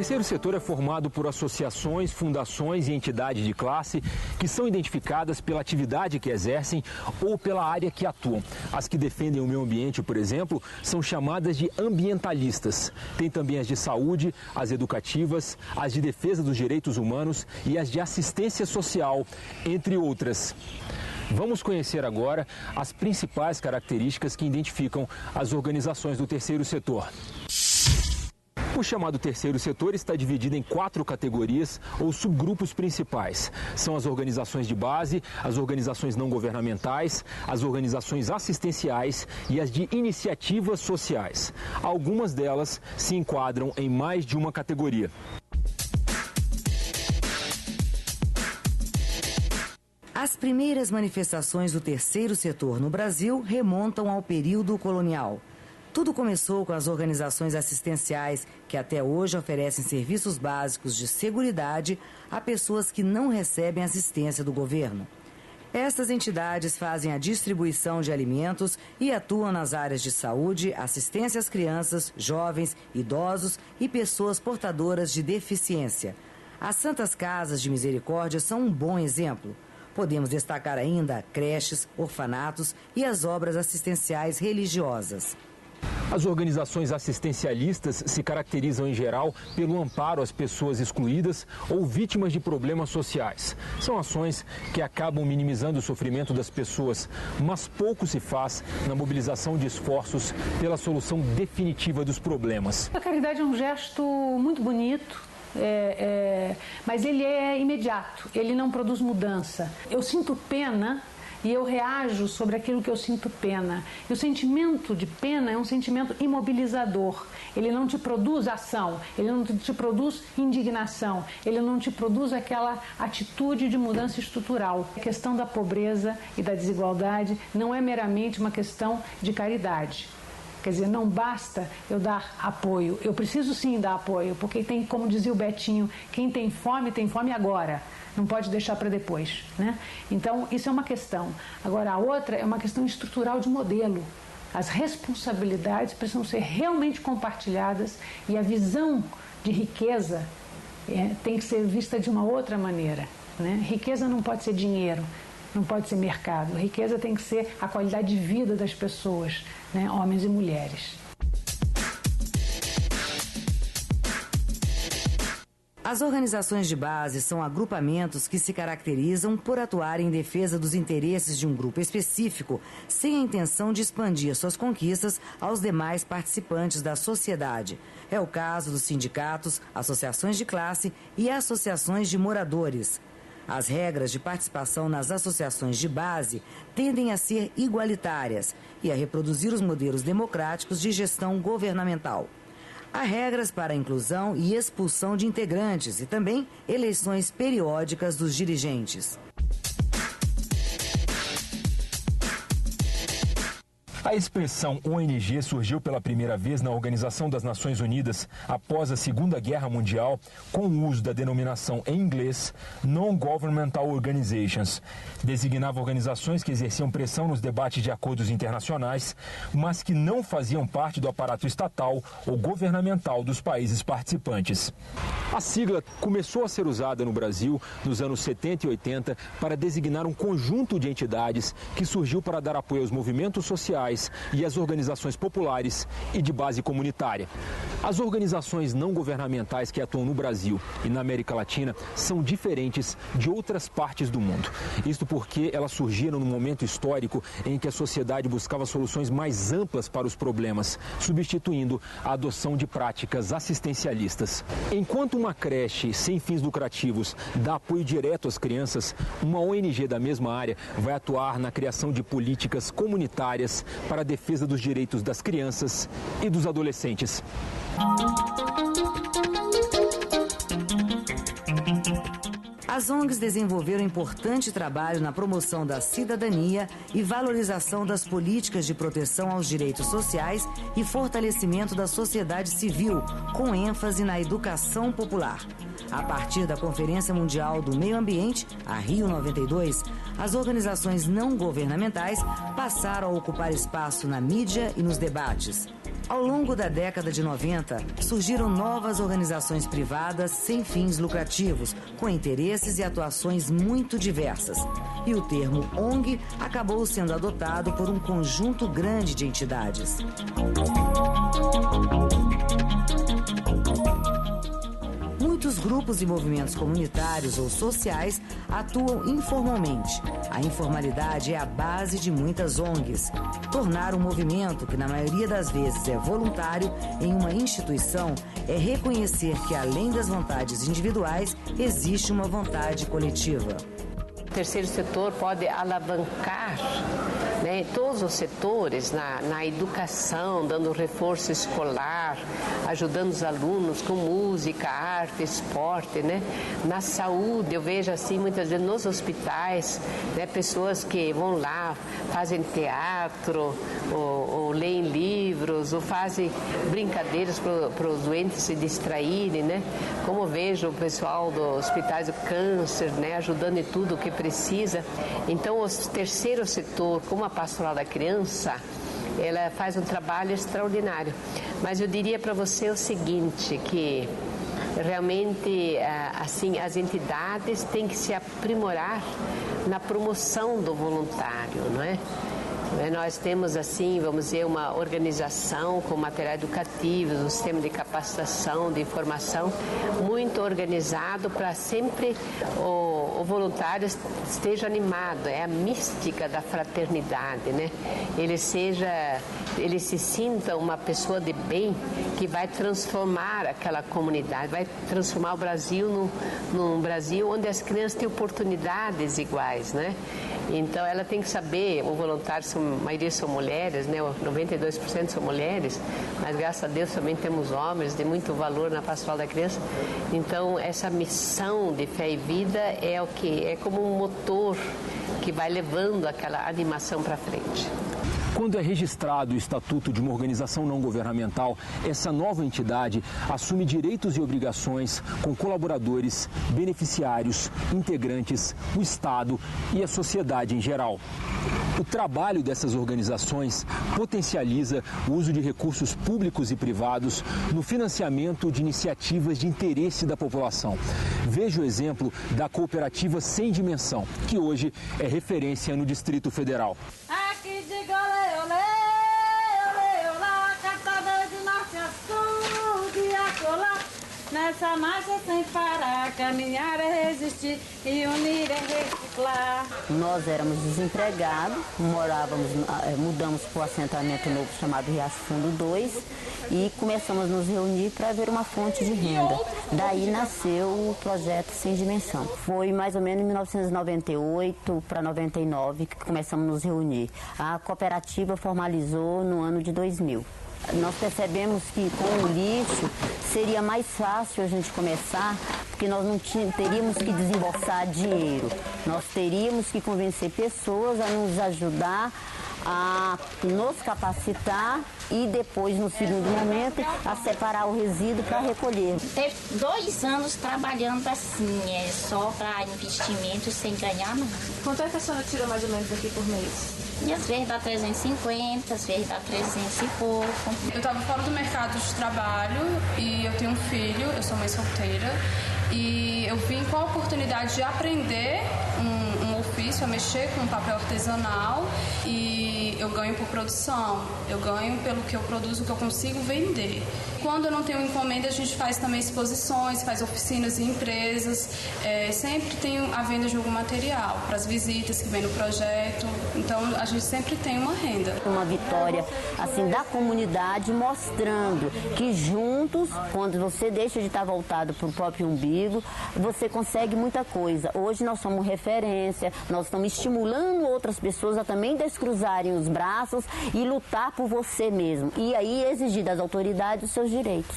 terceiro setor é formado por associações, fundações e entidades de classe que são identificadas pela atividade que exercem ou pela área que atuam. As que defendem o meio ambiente, por exemplo, são chamadas de ambientalistas. Tem também as de saúde, as educativas, as de defesa dos direitos humanos e as de assistência social, entre outras. Vamos conhecer agora as principais características que identificam as organizações do terceiro setor. O chamado terceiro setor está dividido em 4 categorias ou subgrupos principais. São as organizações de base, as organizações não governamentais, as organizações assistenciais e as de iniciativas sociais. Algumas delas se enquadram em mais de uma categoria. As primeiras manifestações do terceiro setor no Brasil remontam ao período colonial. Tudo começou com as organizações assistenciais, que até hoje oferecem serviços básicos de seguridade a pessoas que não recebem assistência do governo. Estas entidades fazem a distribuição de alimentos e atuam nas áreas de saúde, assistência às crianças, jovens, idosos e pessoas portadoras de deficiência. As Santas Casas de Misericórdia são um bom exemplo. Podemos destacar ainda creches, orfanatos e as obras assistenciais religiosas. As organizações assistencialistas se caracterizam, em geral, pelo amparo às pessoas excluídas ou vítimas de problemas sociais. São ações que acabam minimizando o sofrimento das pessoas, mas pouco se faz na mobilização de esforços pela solução definitiva dos problemas. A caridade é um gesto muito bonito. Mas ele é imediato, ele não produz mudança. Eu sinto pena e eu reajo sobre aquilo que eu sinto pena. E o sentimento de pena é um sentimento imobilizador. Ele não te produz ação, ele não te produz indignação, ele não te produz aquela atitude de mudança estrutural. A questão da pobreza e da desigualdade não é meramente uma questão de caridade. Quer dizer, não basta eu dar apoio, eu preciso sim dar apoio, porque tem, como dizia o Betinho, quem tem fome agora, não pode deixar para depois, né? Então, isso é uma questão. Agora, a outra é uma questão estrutural de modelo. As responsabilidades precisam ser realmente compartilhadas e a visão de riqueza tem que ser vista de uma outra maneira, né? Riqueza não pode ser dinheiro, não pode ser mercado. Riqueza tem que ser a qualidade de vida das pessoas, né? Homens e mulheres. As organizações de base são agrupamentos que se caracterizam por atuar em defesa dos interesses de um grupo específico, sem a intenção de expandir suas conquistas aos demais participantes da sociedade. É o caso dos sindicatos, associações de classe e associações de moradores. As regras de participação nas associações de base tendem a ser igualitárias e a reproduzir os modelos democráticos de gestão governamental. Há regras para a inclusão e expulsão de integrantes e também eleições periódicas dos dirigentes. A expressão ONG surgiu pela primeira vez na Organização das Nações Unidas após a Segunda Guerra Mundial, com o uso da denominação em inglês Non-Governmental Organizations. Designava organizações que exerciam pressão nos debates de acordos internacionais, mas que não faziam parte do aparato estatal ou governamental dos países participantes. A sigla começou a ser usada no Brasil nos anos 70 e 80 para designar um conjunto de entidades que surgiu para dar apoio aos movimentos sociais e às organizações populares e de base comunitária. As organizações não governamentais que atuam no Brasil e na América Latina são diferentes de outras partes do mundo. Isto porque elas surgiram num momento histórico em que a sociedade buscava soluções mais amplas para os problemas, substituindo a adoção de práticas assistencialistas. Enquanto uma creche sem fins lucrativos dá apoio direto às crianças, uma ONG da mesma área vai atuar na criação de políticas comunitárias para a defesa dos direitos das crianças e dos adolescentes. As ONGs desenvolveram importante trabalho na promoção da cidadania e valorização das políticas de proteção aos direitos sociais e fortalecimento da sociedade civil, com ênfase na educação popular. A partir da Conferência Mundial do Meio Ambiente, a Rio 92, as organizações não governamentais passaram a ocupar espaço na mídia e nos debates. Ao longo da década de 90, surgiram novas organizações privadas sem fins lucrativos, com interesses e atuações muito diversas. E o termo ONG acabou sendo adotado por um conjunto grande de entidades. Muitos grupos e movimentos comunitários ou sociais atuam informalmente. A informalidade é a base de muitas ONGs. Tornar um movimento, que na maioria das vezes é voluntário, em uma instituição é reconhecer que, além das vontades individuais, existe uma vontade coletiva. O terceiro setor pode alavancar, né, todos os setores na educação, dando reforço escolar, ajudando os alunos com música, arte, esporte, né? Na saúde, eu vejo assim muitas vezes nos hospitais, né, pessoas que vão lá, fazem teatro, ou leem livros, ou fazem brincadeiras para os doentes se distraírem, né? Como eu vejo o pessoal dos hospitais do câncer, né, ajudando em tudo o que precisa. Então, o terceiro setor, como a pastoral da criança, ela faz um trabalho extraordinário. Mas eu diria para você o seguinte, que realmente assim, as entidades têm que se aprimorar na promoção do voluntário, não é? Nós temos, assim, vamos dizer, uma organização com material educativo, um sistema de capacitação, de informação muito organizado para sempre o voluntário esteja animado. É a mística da fraternidade, né? Ele se sinta uma pessoa de bem que vai transformar aquela comunidade, vai transformar o Brasil num Brasil onde as crianças têm oportunidades iguais, né? Então, ela tem que saber, o voluntário, a maioria são mulheres, né? 92% são mulheres, mas graças a Deus também temos homens de muito valor na pastoral da criança. Então, essa missão de fé e vida é o que? É como um motor que vai levando aquela animação para frente. Quando é registrado o estatuto de uma organização não governamental, essa nova entidade assume direitos e obrigações com colaboradores, beneficiários, integrantes, o Estado e a sociedade em geral. O trabalho dessas organizações potencializa o uso de recursos públicos e privados no financiamento de iniciativas de interesse da população. Veja o exemplo da cooperativa Sem Dimensão, que hoje é referência no Distrito Federal. Aqui de olê, olê, olá, catador de norte a sul, de acolá. Nessa marcha sem parar, caminhar é resistir e unir é reciclar. Nós éramos desempregados, mudamos para o assentamento novo chamado Riacho Fundo 2 e começamos a nos reunir para ver uma fonte de renda. Daí nasceu o projeto Sem Dimensão. Foi mais ou menos em 1998 para 99 que começamos a nos reunir. A cooperativa formalizou no ano de 2000. Nós percebemos que com o lixo seria mais fácil a gente começar, porque nós não teríamos que desembolsar dinheiro. Nós teríamos que convencer pessoas a nos ajudar, a nos capacitar e depois, no segundo momento, a separar o resíduo para recolher. Teve 2 anos trabalhando assim, só para investimento, sem ganhar nada. Quanto é que a senhora tira mais ou menos daqui por mês? E às vezes dá 350, às vezes dá 300 e pouco. Eu estava fora do mercado de trabalho e eu tenho um filho, eu sou mãe solteira, e eu vim com a oportunidade de aprender um ofício, a mexer com papel artesanal, e eu ganho por produção, eu ganho pelo que eu produzo, o que eu consigo vender. Quando eu não tenho encomenda, a gente faz também exposições, faz oficinas em empresas, sempre tem a venda de algum material para as visitas que vem no projeto, então a gente sempre tem uma renda. Uma vitória assim da comunidade, mostrando que juntos, quando você deixa de estar voltado para o próprio umbigo, você consegue muita coisa. Hoje nós somos referência, nós estamos estimulando outras pessoas a também descruzarem os braços e lutar por você mesmo. E aí exigir das autoridades os seus direitos.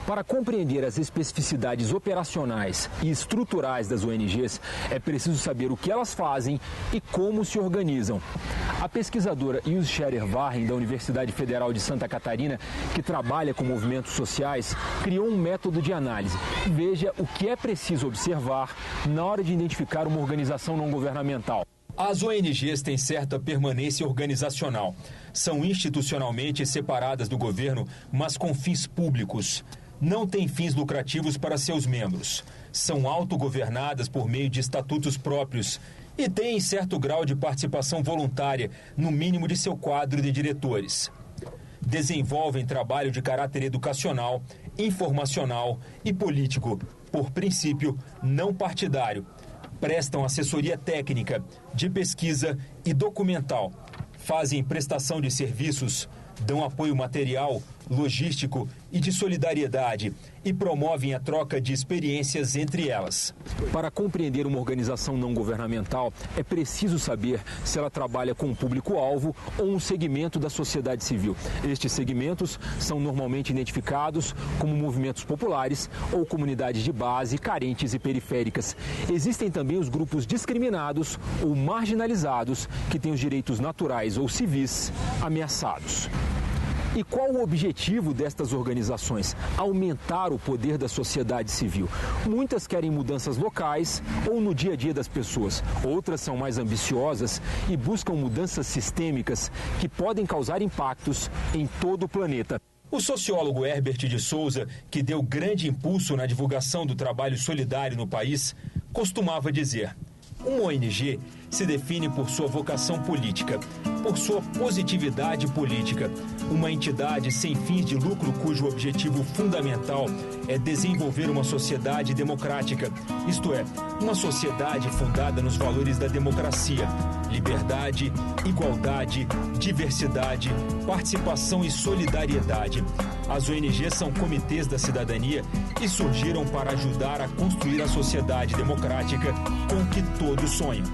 Para compreender as especificidades operacionais e estruturais das ONGs, é preciso saber o que elas fazem e como se organizam. A pesquisadora Ilse Scherer-Warren, da Universidade Federal de Santa Catarina, que trabalha com movimentos sociais, criou um método de análise. Veja o que é preciso observar na hora de identificar uma organização não governamental. As ONGs têm certa permanência organizacional. São institucionalmente separadas do governo, mas com fins públicos. Não têm fins lucrativos para seus membros. São autogovernadas por meio de estatutos próprios e têm certo grau de participação voluntária, no mínimo de seu quadro de diretores. Desenvolvem trabalho de caráter educacional, informacional e político, por princípio não partidário. Prestam assessoria técnica, de pesquisa e documental. Fazem prestação de serviços, dão apoio material, logístico e de solidariedade e promovem a troca de experiências entre elas. Para compreender uma organização não governamental, é preciso saber se ela trabalha com um público-alvo ou um segmento da sociedade civil. Estes segmentos são normalmente identificados como movimentos populares ou comunidades de base, carentes e periféricas. Existem também os grupos discriminados ou marginalizados que têm os direitos naturais ou civis ameaçados. E qual o objetivo destas organizações? Aumentar o poder da sociedade civil. Muitas querem mudanças locais ou no dia a dia das pessoas. Outras são mais ambiciosas e buscam mudanças sistêmicas que podem causar impactos em todo o planeta. O sociólogo Herbert de Souza, que deu grande impulso na divulgação do trabalho solidário no país, costumava dizer: uma ONG se define por sua vocação política, por sua positividade política, uma entidade sem fins de lucro cujo objetivo fundamental é desenvolver uma sociedade democrática, isto é, uma sociedade fundada nos valores da democracia, liberdade, igualdade, diversidade, participação e solidariedade. As ONGs são comitês da cidadania e surgiram para ajudar a construir a sociedade democrática com que todos sonham.